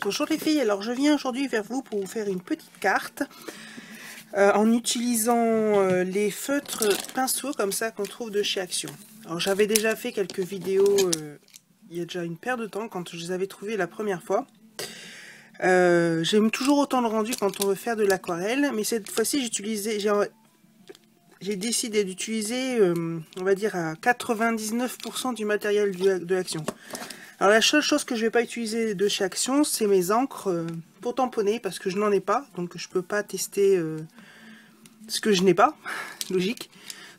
Bonjour les filles, alors je viens aujourd'hui vers vous pour vous faire une petite carte en utilisant les feutres pinceaux comme ça qu'on trouve de chez Action. Alors j'avais déjà fait quelques vidéos il y a déjà une paire de temps quand je les avais trouvés la première fois. J'aime toujours autant le rendu quand on veut faire de l'aquarelle, mais cette fois-ci j'ai décidé d'utiliser on va dire à 99% du matériel de Action. Alors la seule chose que je ne vais pas utiliser de chez Action, c'est mes encres pour tamponner, parce que je n'en ai pas, donc je ne peux pas tester ce que je n'ai pas, logique.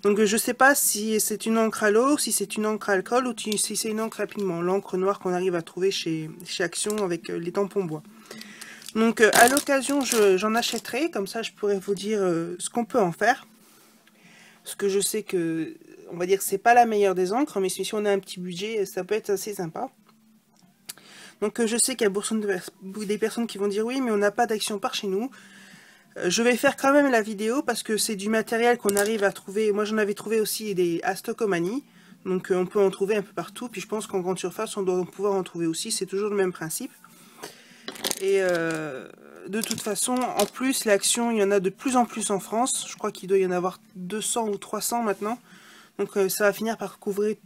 Donc je ne sais pas si c'est une encre à l'eau, si c'est une encre à alcool, ou si c'est une encre à pigment, l'encre noire qu'on arrive à trouver chez Action avec les tampons bois. Donc à l'occasion, j'en achèterai, comme ça je pourrais vous dire ce qu'on peut en faire. Parce que je sais que, on va dire que c'est pas la meilleure des encres, mais si on a un petit budget, ça peut être assez sympa. Donc je sais qu'il y a des personnes qui vont dire oui, mais on n'a pas d'Action par chez nous. Je vais faire quand même la vidéo parce que c'est du matériel qu'on arrive à trouver. Moi j'en avais trouvé aussi des à Stockomanie. Donc on peut en trouver un peu partout. Puis je pense qu'en grande surface on doit pouvoir en trouver aussi. C'est toujours le même principe. Et de toute façon, en plus l'Action, il y en a de plus en plus en France. Je crois qu'il doit y en avoir 200 ou 300 maintenant. Donc ça va finir par couvrir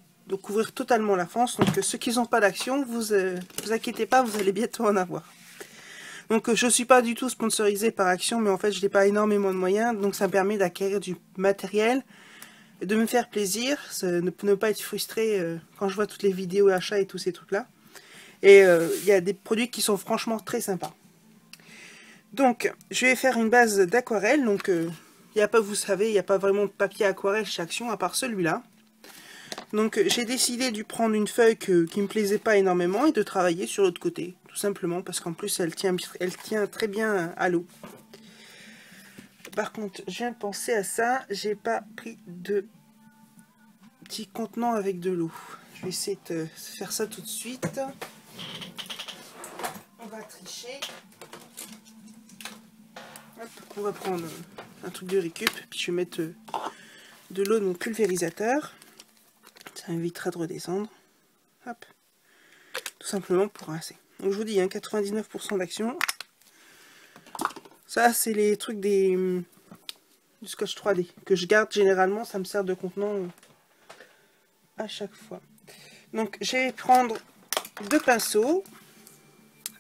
totalement la France. Donc ceux qui n'ont pas d'Action, vous inquiétez pas, vous allez bientôt en avoir. Donc je ne suis pas du tout sponsorisé par Action, mais en fait je n'ai pas énormément de moyens, donc ça me permet d'acquérir du matériel, de me faire plaisir, ne pas être frustré quand je vois toutes les vidéos achats et tous ces trucs là. Et il y a des produits qui sont franchement très sympas. Donc je vais faire une base d'aquarelle, donc il n'y a pas, vous savez, il n'y a pas vraiment de papier aquarelle chez Action à part celui-là. Donc j'ai décidé de prendre une feuille qui ne me plaisait pas énormément et de travailler sur l'autre côté, tout simplement parce qu'en plus elle tient très bien à l'eau. Par contre, je viens de penser à ça, j'ai pas pris de petit contenant avec de l'eau. Je vais essayer de faire ça tout de suite. On va tricher. Hop, on va prendre un truc de récup, puis je vais mettre de l'eau de mon pulvérisateur. Ça évitera de redescendre. Hop. Tout simplement pour rincer. Donc je vous dis, hein, 99% d'Action. Ça, c'est les trucs du scotch 3D que je garde généralement. Ça me sert de contenant à chaque fois. Donc je vais prendre deux pinceaux.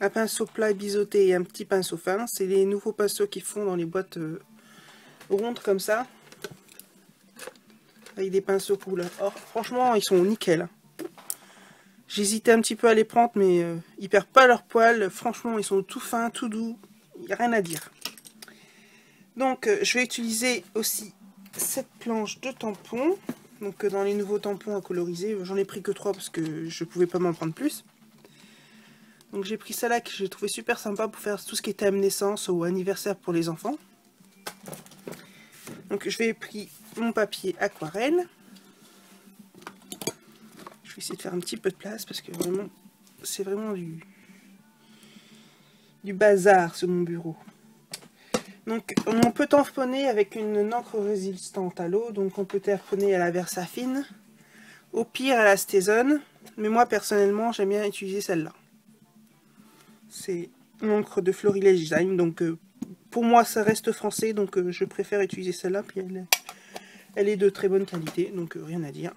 Un pinceau plat et biseauté et un petit pinceau fin. C'est les nouveaux pinceaux qui font dans les boîtes rondes comme ça. Avec des pinceaux couleur or. Franchement, ils sont nickel. J'hésitais un petit peu à les prendre, mais ils perdent pas leur poil. Franchement, ils sont tout fins, tout doux. Il n'y a rien à dire. Donc, je vais utiliser aussi cette planche de tampons. Donc, dans les nouveaux tampons à coloriser, j'en ai pris que 3 parce que je ne pouvais pas m'en prendre plus. Donc, j'ai pris celle-là que j'ai trouvé super sympa pour faire tout ce qui était à naissance ou anniversaire pour les enfants. Donc, je vais prendre mon papier aquarelle. Je vais essayer de faire un petit peu de place parce que vraiment, c'est vraiment du bazar sur mon bureau. Donc on peut tamponner avec une encre résistante à l'eau, donc on peut tamponner à la Versafine, au pire à la Stézone, mais moi personnellement j'aime bien utiliser celle-là. C'est une encre de Florilège Design, donc pour moi ça reste français, donc je préfère utiliser celle-là, puis elle est de très bonne qualité, donc rien à dire.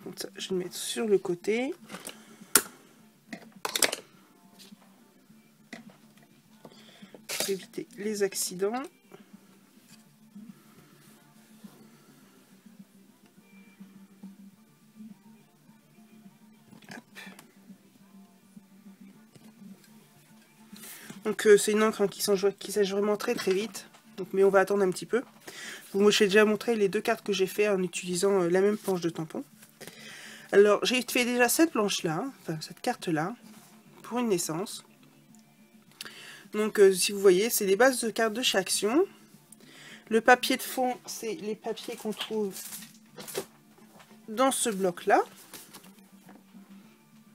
Comme ça, je vais le mettre sur le côté. Pour éviter les accidents. Donc c'est une encre qui sèche vraiment très vite. Donc, mais on va attendre un petit peu. Moi j'ai déjà montré les deux cartes que j'ai fait en utilisant la même planche de tampon. Alors j'ai fait déjà cette planche là, enfin cette carte là, pour une naissance. Donc si vous voyez, c'est les bases de cartes de chez Action. Le papier de fond, c'est les papiers qu'on trouve dans ce bloc là.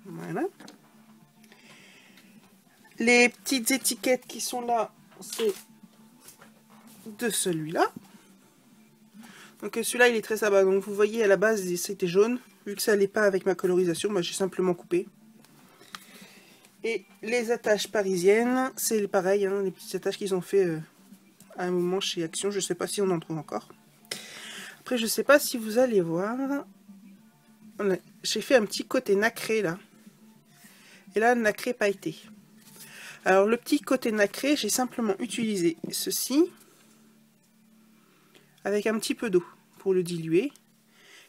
Voilà. Les petites étiquettes qui sont là, c'est de celui-là. Donc celui-là, il est très sympa. Donc vous voyez, à la base, c'était jaune. Vu que ça n'allait pas avec ma colorisation, bah, j'ai simplement coupé. Et les attaches parisiennes, c'est pareil, hein, les petites attaches qu'ils ont fait à un moment chez Action. Je sais pas si on en trouve encore. Après, je sais pas si vous allez voir. J'ai fait un petit côté nacré là. Et là, nacré pailleté. Alors, le petit côté nacré, j'ai simplement utilisé ceci avec un petit peu d'eau pour le diluer.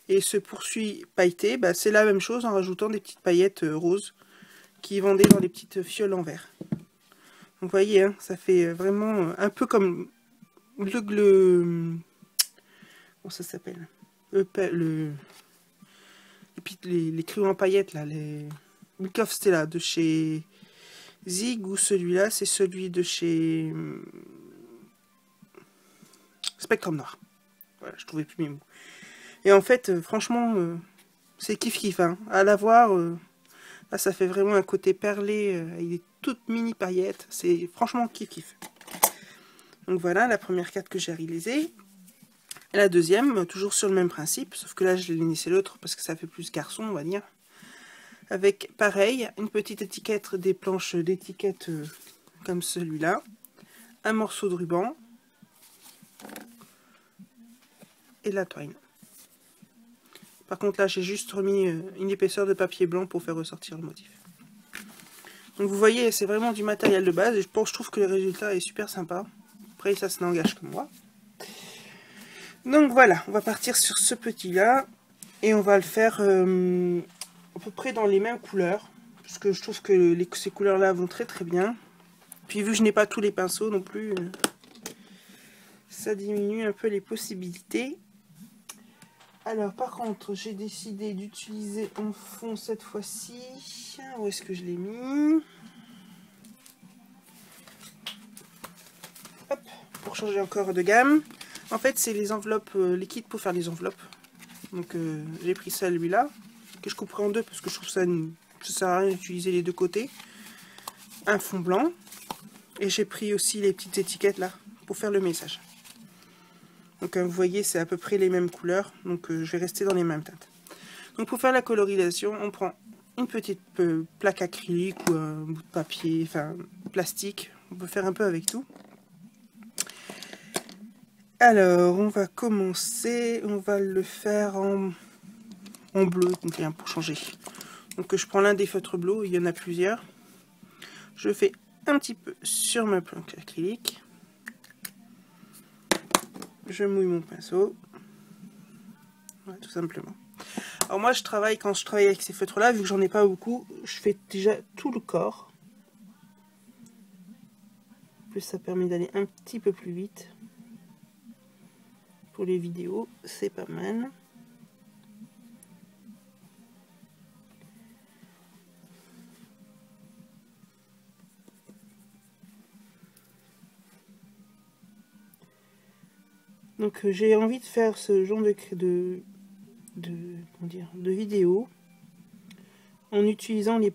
Et ce poursuit pailleté, bah, c'est la même chose en rajoutant des petites paillettes roses qui vendaient dans des petites fioles en verre. Donc, vous voyez, hein, ça fait vraiment un peu comme comment ça s'appelle, les crayons en paillettes là, les Milk Stella de chez Zig, ou celui-là c'est celui de chez Spectrum Noir. Voilà, je trouvais plus mes mots. Et en fait, franchement, c'est kiff kiff, hein. À la voir, là ça fait vraiment un côté perlé avec des toutes mini paillettes. C'est franchement kiff kiff. Donc voilà la première carte que j'ai réalisée. Et la deuxième, toujours sur le même principe, sauf que là je l'ai laissé l'autre parce que ça fait plus garçon, on va dire. Avec pareil, une petite étiquette, des planches d'étiquette comme celui-là, un morceau de ruban et de la toile. Par contre là j'ai juste remis une épaisseur de papier blanc pour faire ressortir le motif. Donc vous voyez, c'est vraiment du matériel de base et je trouve que le résultat est super sympa. Après ça n'engage que moi. Donc voilà, on va partir sur ce petit là et on va le faire à peu près dans les mêmes couleurs, parce que je trouve que ces couleurs là vont très très bien. Puis vu que je n'ai pas tous les pinceaux non plus, ça diminue un peu les possibilités. Alors par contre j'ai décidé d'utiliser en fond cette fois-ci, où est-ce que je l'ai mis? Hop, pour changer encore de gamme. En fait c'est les enveloppes, les kits pour faire les enveloppes. Donc j'ai pris celui-là, que je couperai en deux parce que je trouve ça sert à rien d'utiliser les deux côtés. Un fond blanc. Et j'ai pris aussi les petites étiquettes là, pour faire le message. Donc vous voyez, c'est à peu près les mêmes couleurs, donc je vais rester dans les mêmes teintes. Donc pour faire la colorisation, on prend une petite plaque acrylique ou un bout de papier, enfin plastique. On peut faire un peu avec tout. Alors, on va commencer, on va le faire en bleu, donc pour changer. Donc je prends l'un des feutres bleus, il y en a plusieurs. Je fais un petit peu sur ma plaque acrylique. Je mouille mon pinceau. Ouais, tout simplement. Alors moi quand je travaille avec ces feutres là, vu que j'en ai pas beaucoup, je fais déjà tout le corps. En plus ça permet d'aller un petit peu plus vite. Pour les vidéos, c'est pas mal. Donc j'ai envie de faire ce genre de vidéo en utilisant les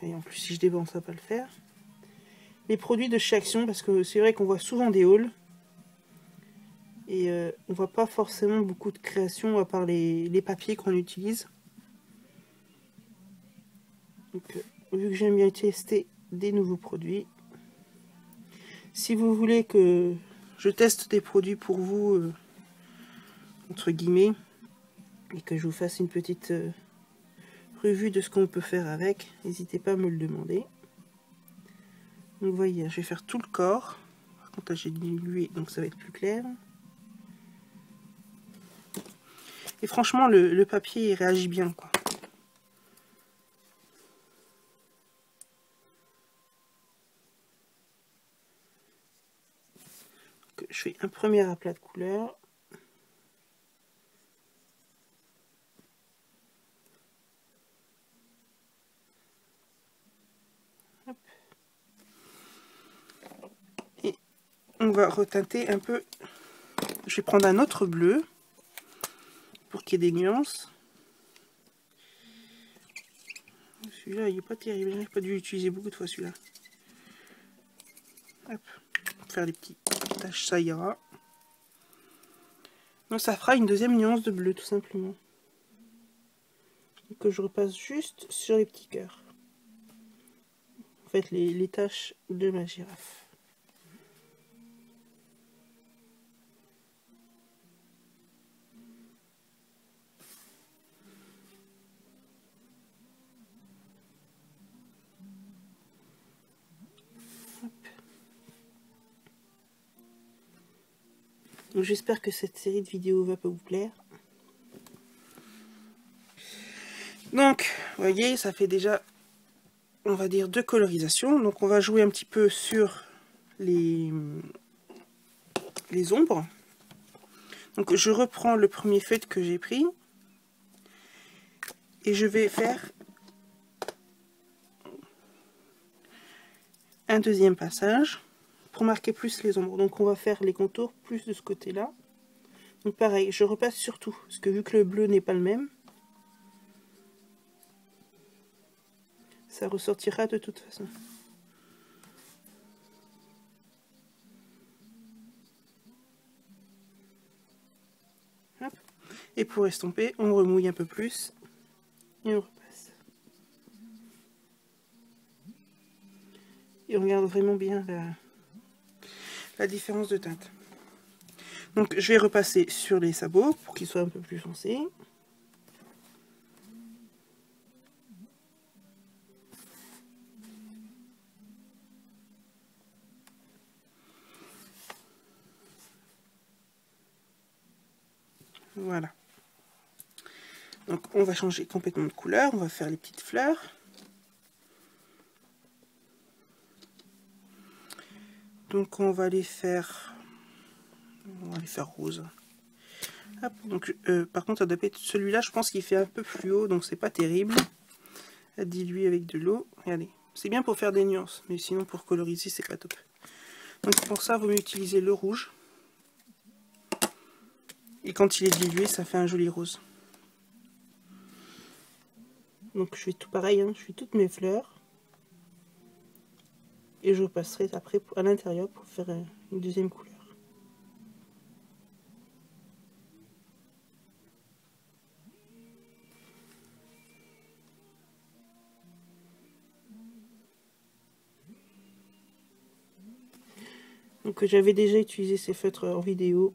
et en plus si je débande ça va pas le faire, les produits de chez Action, parce que c'est vrai qu'on voit souvent des hauls et on voit pas forcément beaucoup de créations à part les papiers qu'on utilise. Donc vu que j'aime bien tester des nouveaux produits, si vous voulez que je teste des produits pour vous, entre guillemets, et que je vous fasse une petite revue de ce qu'on peut faire avec, n'hésitez pas à me le demander. Donc vous voyez, je vais faire tout le corps. Par contre là j'ai dilué, donc ça va être plus clair. Et franchement le papier il réagit bien quoi. Donc, je fais un premier aplat de couleur. Hop. Et on va reteinter un peu. Je vais prendre un autre bleu pour qu'il y ait des nuances. Celui-là il est pas terrible, j'ai pas dû l'utiliser beaucoup de fois celui-là. Hop, pour faire des petites taches, ça ira. Donc ça fera une deuxième nuance de bleu tout simplement. Que je repasse juste sur les petits cœurs. fait les taches de ma girafe. J'espère que cette série de vidéos va vous plaire. Donc, vous voyez, ça fait déjà, on va dire, 2 colorisations. Donc, on va jouer un petit peu sur les ombres. Donc, je reprends le premier feutre que j'ai pris. Et je vais faire un deuxième passage pour marquer plus les ombres. Donc, on va faire les contours plus de ce côté-là. Donc, pareil, je repasse sur tout, parce que vu que le bleu n'est pas le même, ça ressortira de toute façon. Hop. Et pour estomper, on remouille un peu plus et on repasse. Et on regarde vraiment bien la différence de teinte. Donc je vais repasser sur les sabots pour qu'ils soient un peu plus foncés. Voilà. Donc on va changer complètement de couleur, on va faire les petites fleurs. Donc on va les faire roses. Hop, donc par contre ça doit être celui-là, je pense qu'il fait un peu fluo, donc c'est pas terrible. À diluer avec de l'eau. Regardez, c'est bien pour faire des nuances, mais sinon pour coloriser c'est pas top. Donc pour ça, vous mieux utiliser le rouge. Et quand il est dilué, ça fait un joli rose. Donc je fais tout pareil, hein, je fais toutes mes fleurs. Et je passerai après à l'intérieur pour faire une deuxième couleur. Donc j'avais déjà utilisé ces feutres en vidéo.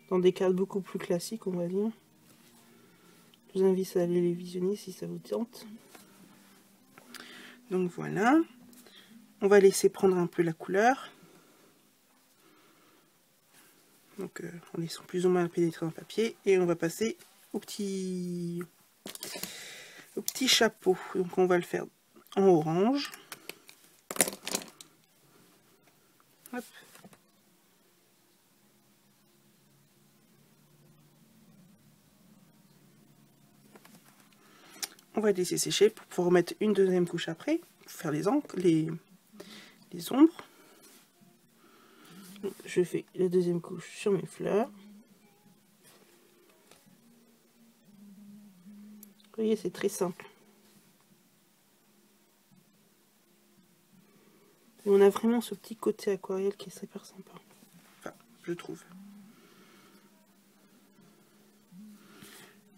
Dans des cadres beaucoup plus classiques, on va dire. Je vous invite à aller les visionner si ça vous tente. Donc voilà. On va laisser prendre un peu la couleur. Donc en laissant plus ou moins pénétrer dans le papier. Et on va passer au petit chapeau. Donc on va le faire en orange. Hop. On va laisser sécher pour pouvoir remettre une deuxième couche après, pour faire les ombres. Donc, je fais la deuxième couche sur mes fleurs. Vous voyez, c'est très simple. Et on a vraiment ce petit côté aquarelle qui est super sympa. Enfin, je trouve.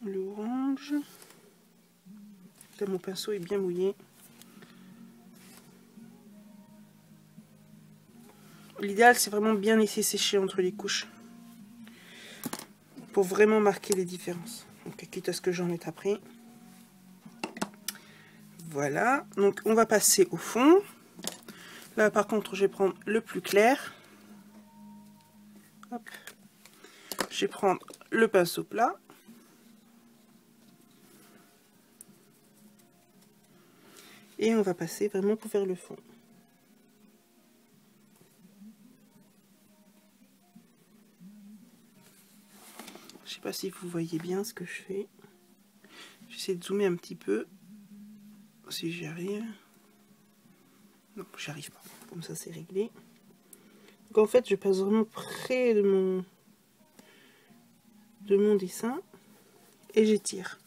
L'orange. Là, mon pinceau est bien mouillé. L'idéal, c'est vraiment bien laisser sécher entre les couches. Pour vraiment marquer les différences. Donc, quitte à ce que j'en mette après. Voilà. Donc, on va passer au fond. Là, par contre, je vais prendre le plus clair. Hop. Je vais prendre le pinceau plat. Et on va passer vraiment pour faire le fond. Je sais pas si vous voyez bien ce que je fais. J'essaie de zoomer un petit peu. Si j'y arrive. Non, j'y arrive pas. Comme ça, c'est réglé. Donc en fait, je passe vraiment près de mon dessin. Et j'étire.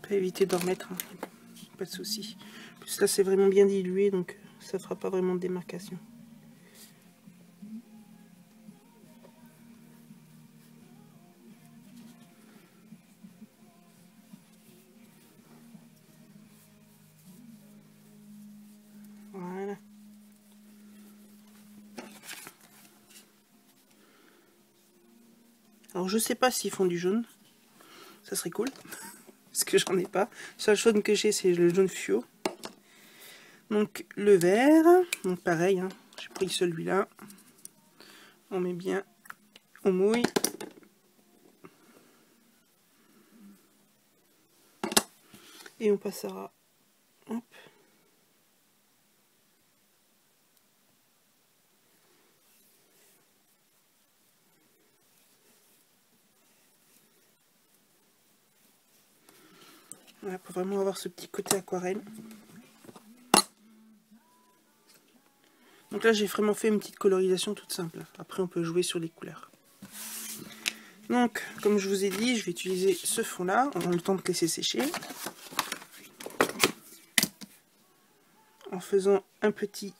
peut éviter d'en remettre, hein. Pas de souci. En plus là c'est vraiment bien dilué, donc ça fera pas vraiment de démarcation. Voilà. Alors je sais pas s'ils font du jaune, ça serait cool, parce que j'en ai pas. Le seul jaune que j'ai c'est le jaune fluo. Donc le vert, donc pareil, hein, j'ai pris celui-là. On met bien, on mouille. Et on passera. Hop. Voilà, pour vraiment avoir ce petit côté aquarelle. Donc là j'ai vraiment fait une petite colorisation toute simple. Après on peut jouer sur les couleurs. Donc comme je vous ai dit, je vais utiliser ce fond là, on a le temps de laisser sécher. En faisant un petit...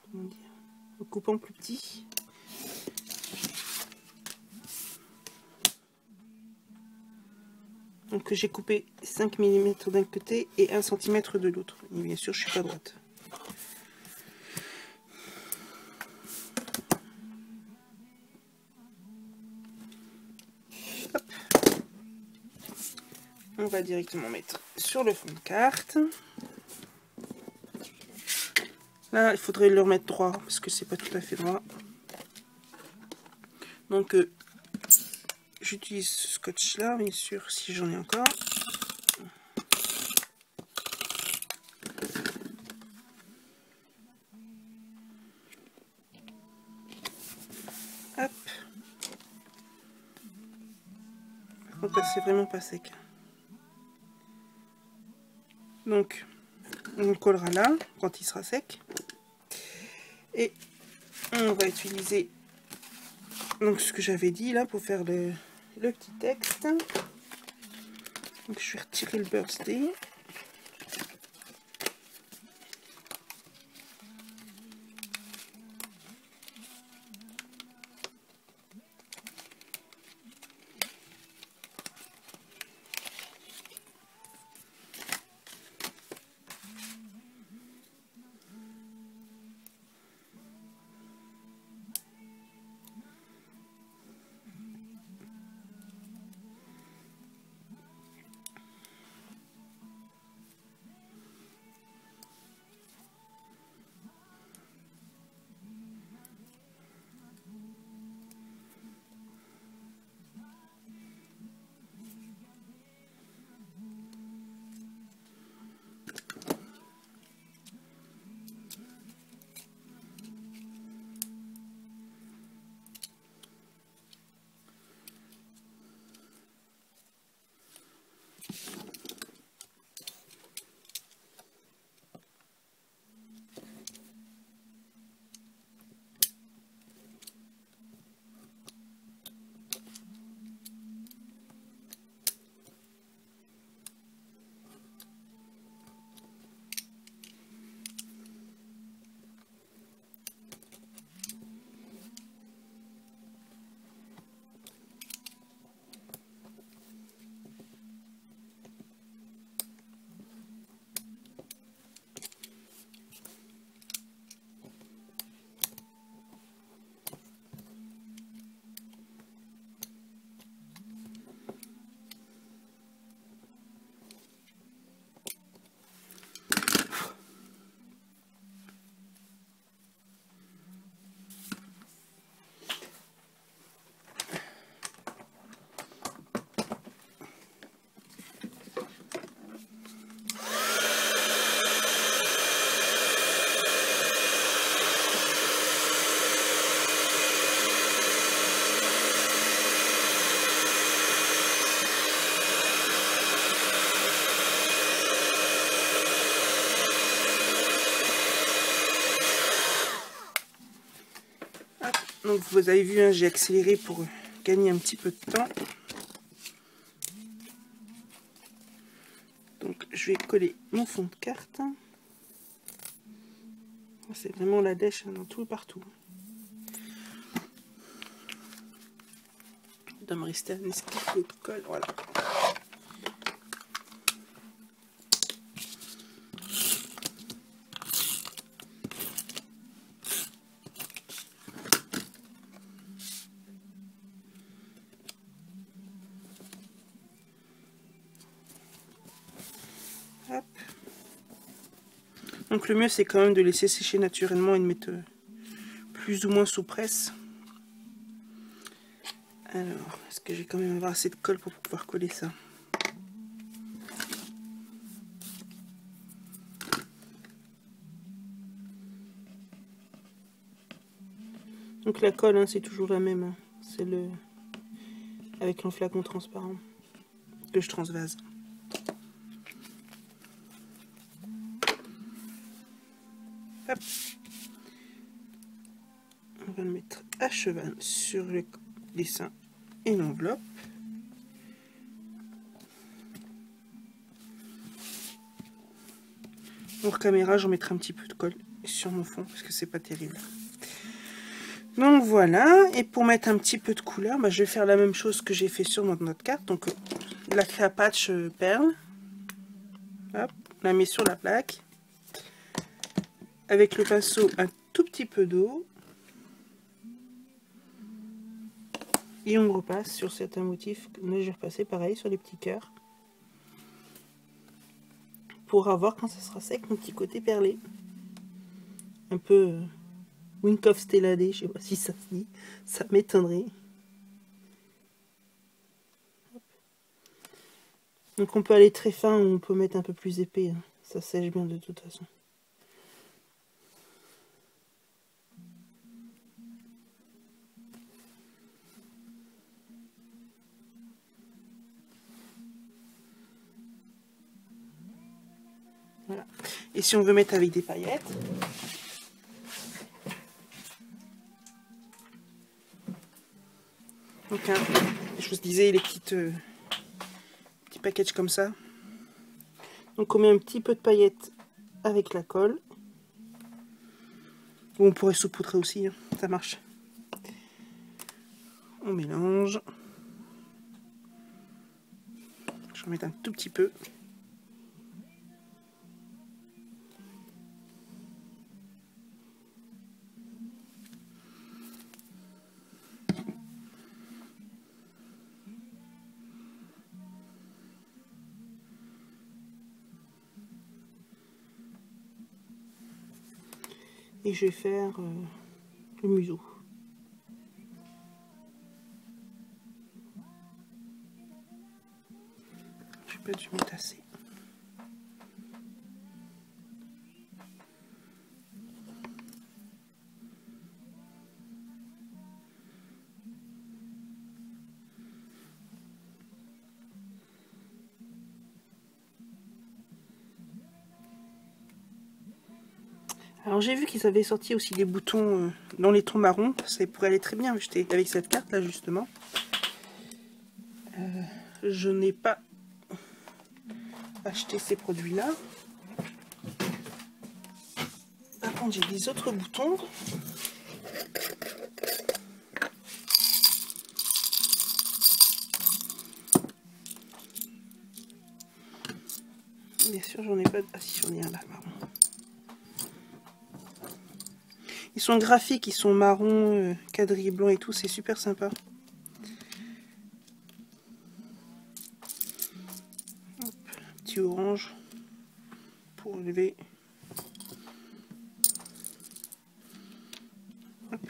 Comment dire, en coupant plus petit. Donc j'ai coupé 5 mm d'un côté et 1 cm de l'autre. Et bien sûr je suis pas droite. Hop. On va directement mettre sur le fond de carte. Là il faudrait le remettre droit parce que c'est pas tout à fait droit. Donc j'utilise ce scotch là bien sûr si j'en ai encore. Hop. Par contre là c'est vraiment pas sec. Donc on le collera là quand il sera sec. Et on va utiliser donc ce que j'avais dit là pour faire le petit texte. Donc je vais retirer le birthday. Donc vous avez vu, hein, j'ai accéléré pour gagner un petit peu de temps. Donc je vais coller mon fond de carte. C'est vraiment la dèche dans tout et partout. Il doit me rester un esquif de colle, voilà. Hop. Donc le mieux c'est quand même de laisser sécher naturellement et de mettre plus ou moins sous presse. Alors, est-ce que je vais quand même avoir assez de colle pour pouvoir coller ça? Donc la colle, hein, c'est toujours la même. Hein. C'est le avec un flacon transparent que je transvase. Hop. On va le mettre à cheval sur le dessin et l'enveloppe. Hors caméra, j'en mettrai un petit peu de colle sur mon fond parce que c'est pas terrible. Donc voilà, et pour mettre un petit peu de couleur, bah, je vais faire la même chose que j'ai fait sur notre carte. Donc la crapatch perle, hop, on la met sur la plaque. Avec le pinceau, un tout petit peu d'eau. Et on repasse sur certains motifs. Là, je vais repasser pareil sur les petits cœurs. Pour avoir, quand ça sera sec, mon petit côté perlé. Un peu Wink of Stelladé, je sais pas si ça se dit. Ça m'étonnerait. Donc on peut aller très fin ou on peut mettre un peu plus épais. Hein. Ça sèche bien de toute façon. Voilà. Et si on veut mettre avec des paillettes, donc hein, je vous disais les petits packages comme ça. Donc on met un petit peu de paillettes avec la colle. Ou on pourrait saupoudrer aussi, hein, ça marche. On mélange. Je vais en mettre un tout petit peu. Et je vais faire le museau. Je peux dû mettre assez. Alors j'ai vu qu'ils avaient sorti aussi des boutons dans les tons marrons, ça pourrait aller très bien avec cette carte là justement. Je n'ai pas acheté ces produits là. Par contre j'ai des autres boutons. Bien sûr j'en ai pas... Ah si j'en ai un là marron. Ils sont graphiques, ils sont marron, quadrillé blanc et tout, c'est super sympa. Hop, petit orange pour enlever. Hop.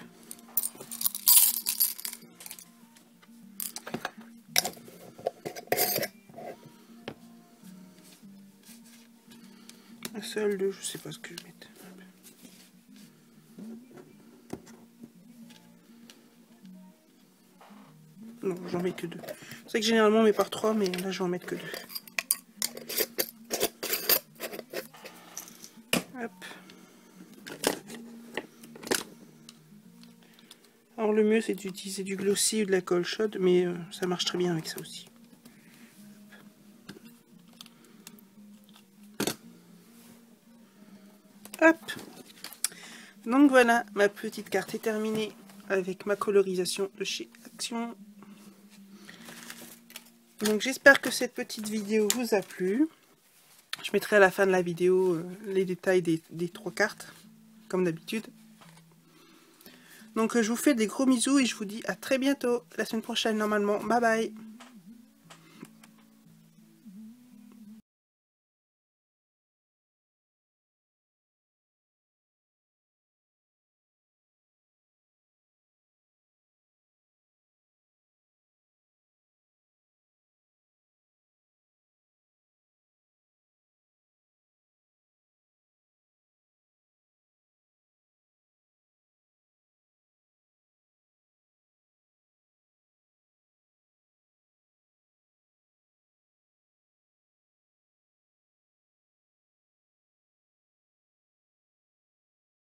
Un seul, deux, je sais pas ce que je vais mettre. Non, j'en mets que deux. C'est vrai que généralement on met par trois, mais là je vais en mettre que deux. Hop. Alors le mieux c'est d'utiliser du glossy ou de la colle chaude, mais ça marche très bien avec ça aussi. Hop. Donc voilà, ma petite carte est terminée avec ma colorisation de chez Action. Donc j'espère que cette petite vidéo vous a plu. Je mettrai à la fin de la vidéo les détails des 3 cartes, comme d'habitude. Donc je vous fais des gros bisous et je vous dis à très bientôt, la semaine prochaine normalement. Bye bye!